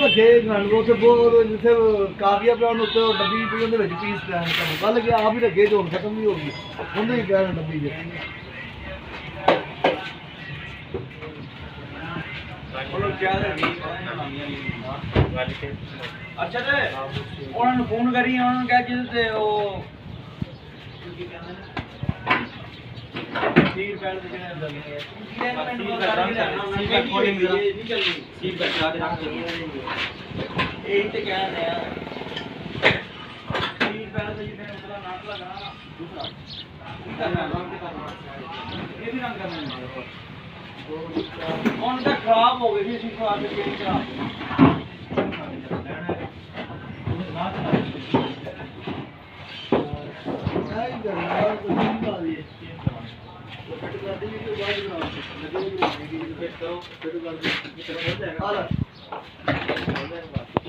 ਰੱਖੇ ਗੰਡ ਉੱਥੇ ਬਹੁਤ ਜਿੱਥੇ ਕਾਗੀਆ ਪਿਆ ਉਹਨੂੰ ਉੱਤੇ ਡੱਬੀ ਪਈ ਉਹਦੇ ਵਿੱਚ ਪੀਸ ਪੈਣ ਕੰਮ ਕੱਲ ਗਿਆ ਆਪ ਹੀ ਰੱਖੇ ਜੋ ਖਤਮ ਵੀ ਹੋ ਗਈ ਉਹਦੇ ਹੀ ਪਿਆ ਡੱਬੀ 'ਚ ਅੱਛਾ ਤੇ ਉਹਨਾਂ ਨੂੰ ਫੋਨ ਕਰੀ ਉਹਨਾਂ ਨੂੰ ਕਹਿ ਜਿਹਦੇ ਤੇ ਉਹ ਸੀਟ ਬੈਲਟ ਦੇ ਕਿਹਨੇ ਲੱਗਣੇ ਸੀਟ ਬੈਲਟ ਲਾ ਕੇ ਰੱਖ ਇਹ ਤੇ ਕਹਿੰਦੇ ਆ ਸੀਟ ਬੈਲਟ ਦੇ ਜਿਹਨੇ ਉਹਦਾ ਨਾਟ ਲਗਾਣਾ ਦੂਸਰਾ ਕੀ ਕਰਨਾ ਰੰਗ ਕਰਨਾ ਇਹ ਵੀ ਰੰਗ ਕਰਨਾ ਹੁਣ ਤਾਂ ਖਰਾਬ ਹੋ ਗਈ ਸੀ ਖਰਾਬ ਤੇ ਕਿਹੜੀ ਖਰਾਬ हां